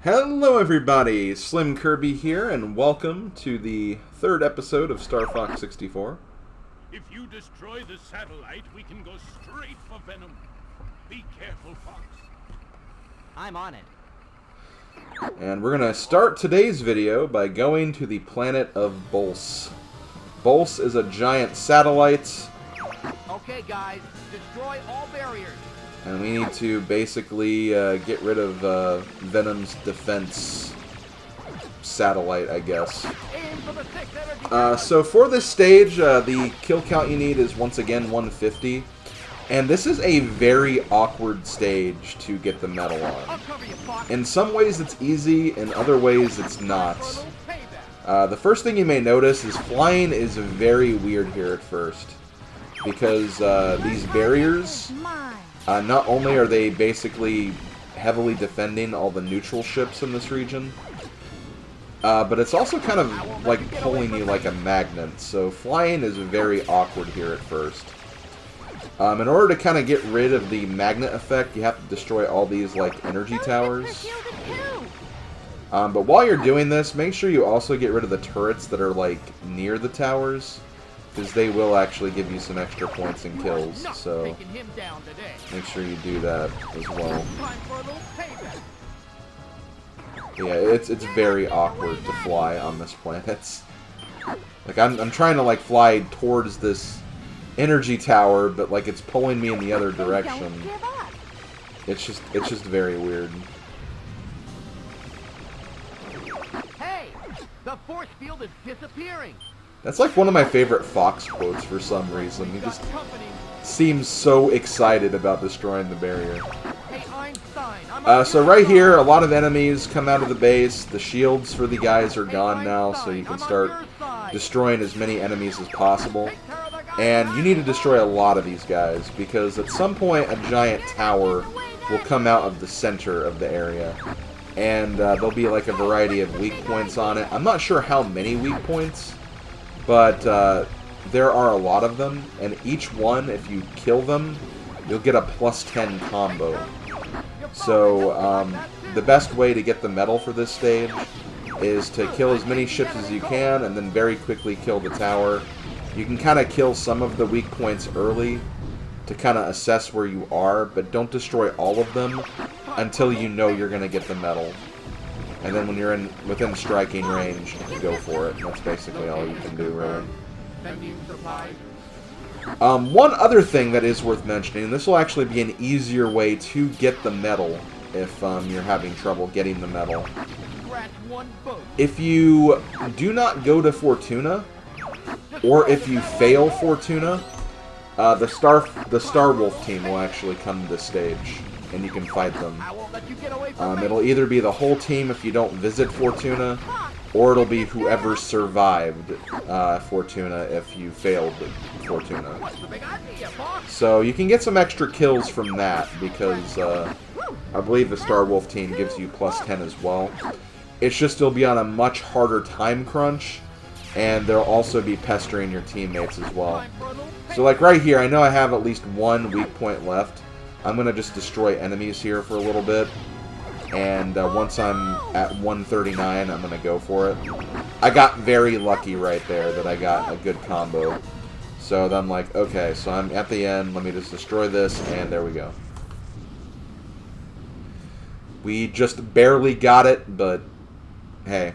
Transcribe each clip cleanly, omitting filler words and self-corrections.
Hello everybody, SlimKirby here, and welcome to the third episode of Star Fox 64. If you destroy the satellite, we can go straight for Venom. Be careful, Fox. I'm on it. And we're going to start today's video by going to the planet of Bolse. Bolse is a giant satellite. Okay, guys, destroy all barriers. And we need to basically get rid of Venom's defense satellite, I guess. So for this stage, the kill count you need is once again 150. And this is a very awkward stage to get the medal on. In some ways it's easy, in other ways it's not. The first thing you may notice is flying is very weird here at first. Because these barriers... not only are they basically heavily defending all the neutral ships in this region, but it's also kind of like pulling you like a magnet, so flying is very awkward here at first. In order to kind of get rid of the magnet effect, you have to destroy all these like energy towers. But while you're doing this, make sure you also get rid of the turrets that are like near the towers, because they will actually give you some extra points and kills, so make sure you do that as well. Yeah, it's very awkward to fly on this planet. Like I'm trying to like fly towards this energy tower, but like it's pulling me in the other direction. It's just very weird. Hey, the force field is disappearing. That's like one of my favorite Fox quotes for some reason. He just seems so excited about destroying the barrier. So right here, a lot of enemies come out of the base. The shields for the guys are gone now, so you can start destroying as many enemies as possible. And you need to destroy a lot of these guys, because at some point a giant tower will come out of the center of the area. And there'll be like a variety of weak points on it. I'm not sure how many weak points, but there are a lot of them, and each one, if you kill them, you'll get a +10 combo. So the best way to get the medal for this stage is to kill as many ships as you can, and then very quickly kill the tower. You can kind of kill some of the weak points early to kind of assess where you are, but don't destroy all of them until you know you're going to get the medal. And then when you're within striking range, you go for it. That's basically all you can do, really. One other thing that is worth mentioning, and this will actually be an easier way to get the medal if you're having trouble getting the medal. If you do not go to Fortuna, or if you fail Fortuna, the Star Wolf team will actually come to this stage, and you can fight them. It'll either be the whole team if you don't visit Fortuna, or it'll be whoever survived Fortuna if you failed Fortuna. So you can get some extra kills from that, because I believe the Star Wolf team gives you +10 as well. It's just you'll be on a much harder time crunch, and they'll also be pestering your teammates as well. So like right here, I know I have at least one weak point left. I'm going to just destroy enemies here for a little bit, and once I'm at 139, I'm going to go for it. I got very lucky right there that I got a good combo. So then I'm like, okay, so I'm at the end, let me just destroy this, and there we go. We just barely got it, but hey,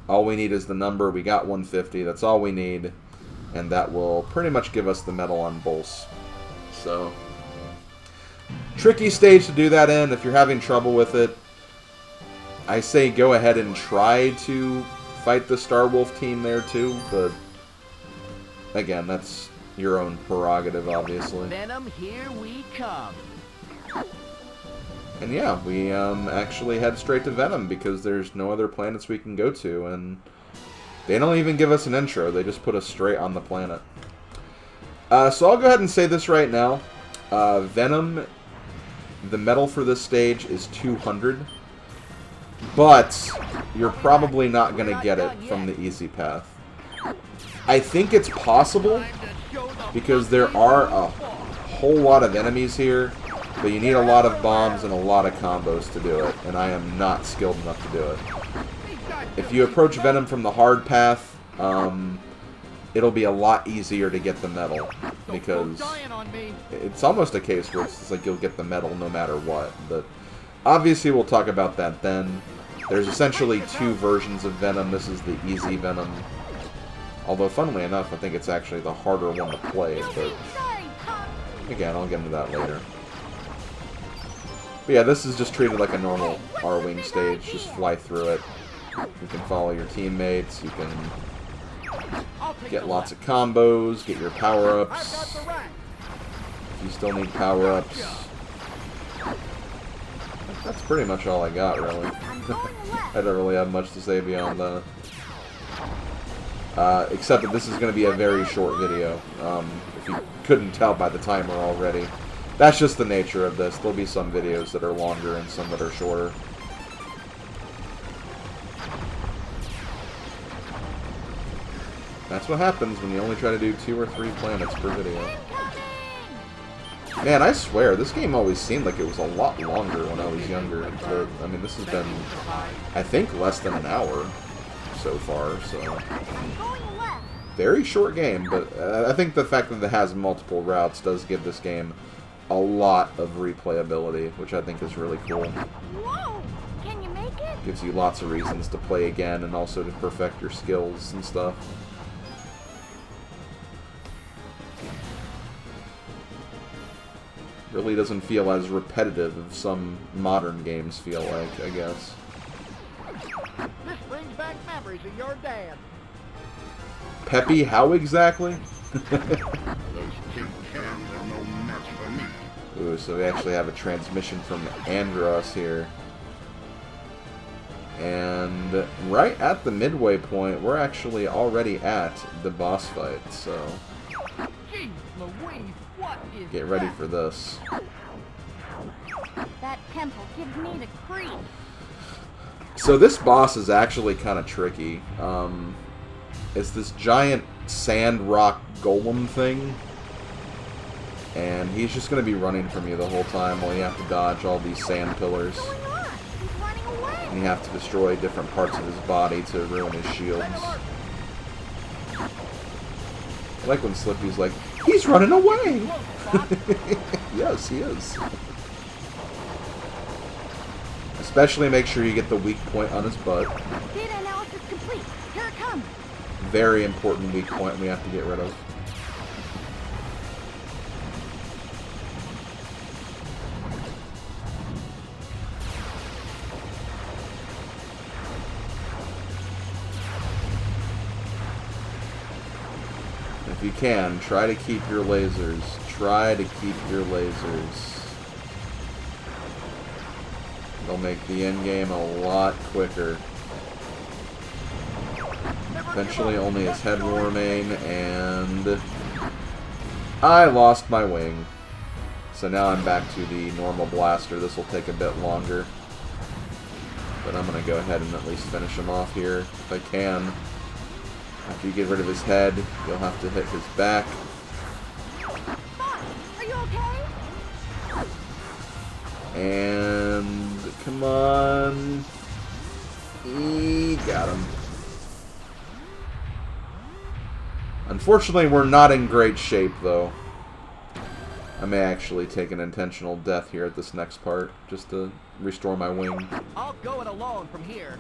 all we need is the number. We got 150, that's all we need, and that will pretty much give us the medal on Bolse. So, tricky stage to do that in. If you're having trouble with it, I say go ahead and try to fight the Star Wolf team there too, but again, that's your own prerogative, obviously. Venom, here we come. And yeah, we actually head straight to Venom because there's no other planets we can go to, and they don't even give us an intro, they just put us straight on the planet. So I'll go ahead and say this right now. Venom, the medal for this stage is 200, but you're probably not going to get it from the easy path. I think it's possible, because there are a whole lot of enemies here, But you need a lot of bombs and a lot of combos to do it, and I am not skilled enough to do it. If you approach Venom from the hard path, it'll be a lot easier to get the medal, because it's almost a case where it's like you'll get the medal no matter what. But obviously we'll talk about that then. There's essentially two versions of Venom. This is the easy Venom. Although, funnily enough, I think it's actually the harder one to play, but again, I'll get into that later. But yeah, this is just treated like a normal R-Wing stage. Just fly through it. You can follow your teammates. You can get lots of combos, get your power-ups. If you still need power-ups. That's pretty much all I got, really. I don't really have much to say beyond that. Except that this is going to be a very short video. If you couldn't tell by the timer already. That's just the nature of this. There'll be some videos that are longer and some that are shorter. That's what happens when you only try to do 2 or 3 planets per video. Man, I swear, this game always seemed like it was a lot longer when I was younger. But, I mean, this has been, I think, less than an hour so far, so... Very short game, but I think the fact that it has multiple routes does give this game a lot of replayability, which I think is really cool. Whoa! Can you make it? Gives you lots of reasons to play again and also to perfect your skills and stuff. Really doesn't feel as repetitive as some modern games feel like, I guess. This brings back memories of your dad. Peppy, how exactly? Those tin cans are no match for me. Ooh, so we actually have a transmission from Andross here. And right at the midway point, we're actually already at the boss fight, so Jeez Louise, what is get ready that? for this. That temple gives me the creeps. So this boss is actually kind of tricky. It's this giant sand rock golem thing. And he's just going to be running from you the whole time while you have to dodge all these sand pillars. What's going on? He's running away. And you have to destroy different parts of his body to ruin his shields. I like when Slippy's like, he's running away! Yes, he is. Especially make sure you get the weak point on his butt. Data analysis complete. Here it comes. Very important weak point we have to get rid of. If you can, try to keep your lasers. Try to keep your lasers. It'll make the end game a lot quicker. Eventually only his head will remain, and I lost my wing. So now I'm back to the normal blaster. This will take a bit longer. But I'm going to go ahead and at least finish him off here if I can. After you get rid of his head, you'll have to hit his back. Fox, are you okay? And come on. Got him. Unfortunately, we're not in great shape, though. I may actually take an intentional death here at this next part, just to restore my wing. I'll go it alone from here.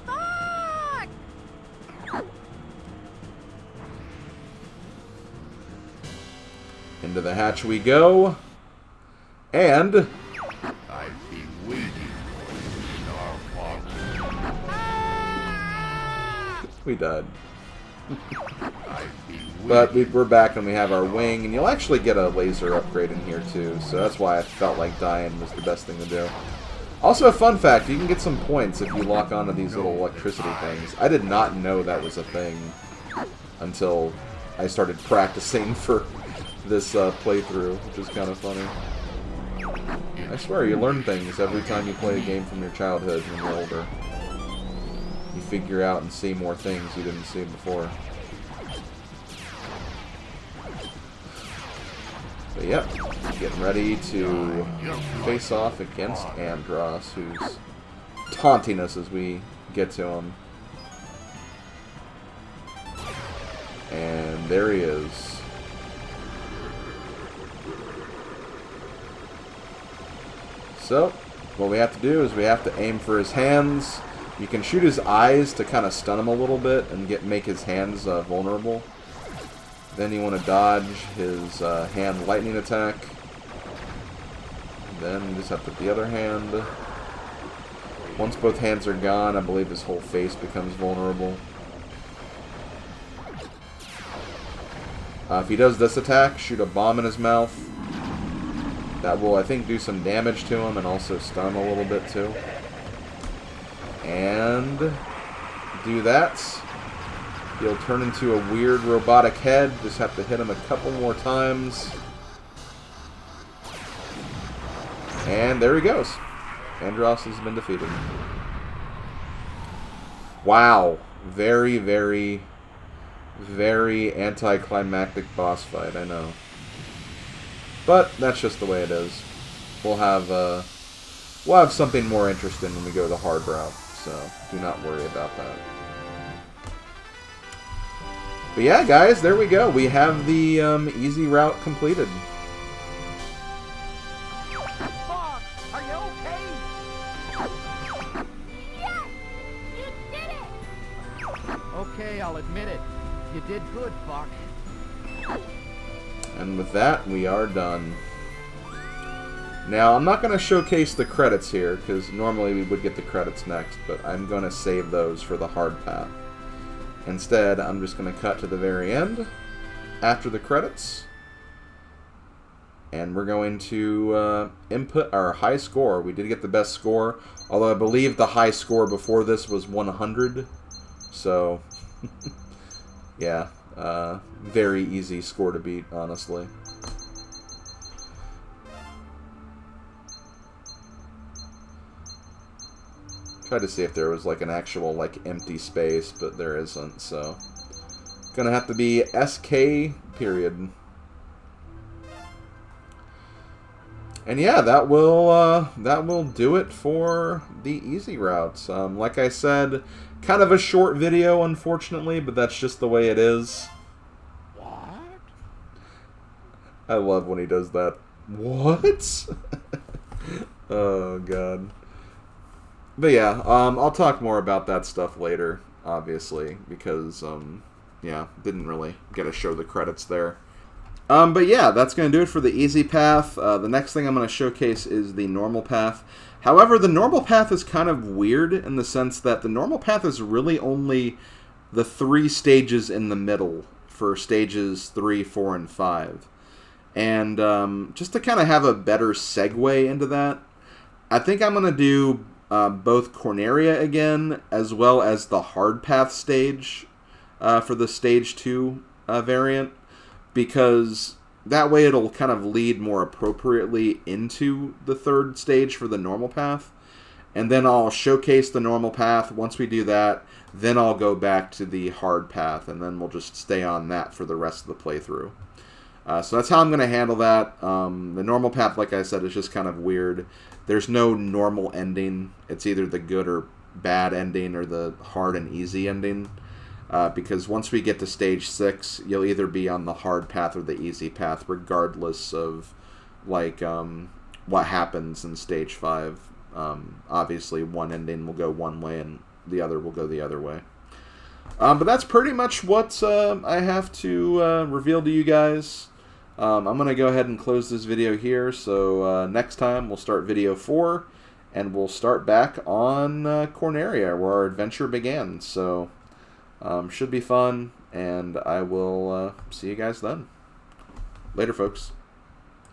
Fox! Into the hatch we go. And I've been waiting for you, Star Fox. we died. I've been But we're back and we have our wing, and you'll actually get a laser upgrade in here too, so that's why I felt like dying was the best thing to do. Also, a fun fact, you can get some points if you lock onto these little electricity things. I did not know that was a thing until I started practicing for this playthrough, which is kind of funny. I swear, you learn things every time you play a game from your childhood when you're older. You figure out and see more things you didn't see before. But yep, getting ready to face off against Andross, who's taunting us as we get to him. And there he is. So, what we have to do is we have to aim for his hands. You can shoot his eyes to kind of stun him a little bit and make his hands vulnerable. Then you want to dodge his hand lightning attack. Then you just have to put the other hand. Once both hands are gone, I believe his whole face becomes vulnerable. If he does this attack, shoot a bomb in his mouth. That will, I think, do some damage to him and also stun a little bit too. And do that. He'll turn into a weird robotic head. Just have to hit him a couple more times. And there he goes. Andross has been defeated. Wow. Very, very, very anticlimactic boss fight, I know. But that's just the way it is. We'll have something more interesting when we go the hard route, so do not worry about that. But yeah, guys, there we go. We have the easy route completed. Fox, are you okay? Yes! You did it! Okay, I'll admit it. You did good, Fox. And with that, we are done. Now, I'm not going to showcase the credits here, because normally we would get the credits next, but I'm going to save those for the hard path. Instead, I'm just going to cut to the very end, after the credits, and we're going to input our high score. We did get the best score, although I believe the high score before this was 100, so, yeah. Very easy score to beat, honestly. Tried to see if there was like an actual like empty space, but there isn't, so gonna have to be SK period. And yeah, that will do it for the easy routes. Like I said, kind of a short video, unfortunately, but that's just the way it is. What? I love when he does that. What? Oh, God. But yeah, I'll talk more about that stuff later, obviously, because, yeah, didn't really get to show the credits there. But yeah, that's going to do it for the easy path. The next thing I'm going to showcase is the normal path. However, the normal path is kind of weird in the sense that the normal path is really only the 3 stages in the middle for stages 3, 4, and 5. And just to kind of have a better segue into that, I think I'm going to do both Corneria again, as well as the hard path stage for the stage 2 variant, because that way it'll kind of lead more appropriately into the 3rd stage for the normal path. And then I'll showcase the normal path. Once we do that, then I'll go back to the hard path, and then we'll just stay on that for the rest of the playthrough. So that's how I'm going to handle that. The normal path, like I said, is just kind of weird. There's no normal ending. It's either the good or bad ending or the hard and easy ending. Because once we get to stage 6, you'll either be on the hard path or the easy path, regardless of like what happens in stage 5. Obviously, one ending will go one way and the other will go the other way. But that's pretty much what I have to reveal to you guys. I'm going to go ahead and close this video here. So next time we'll start video 4, and we'll start back on Corneria, where our adventure began. So should be fun, and I will see you guys then. Later, folks.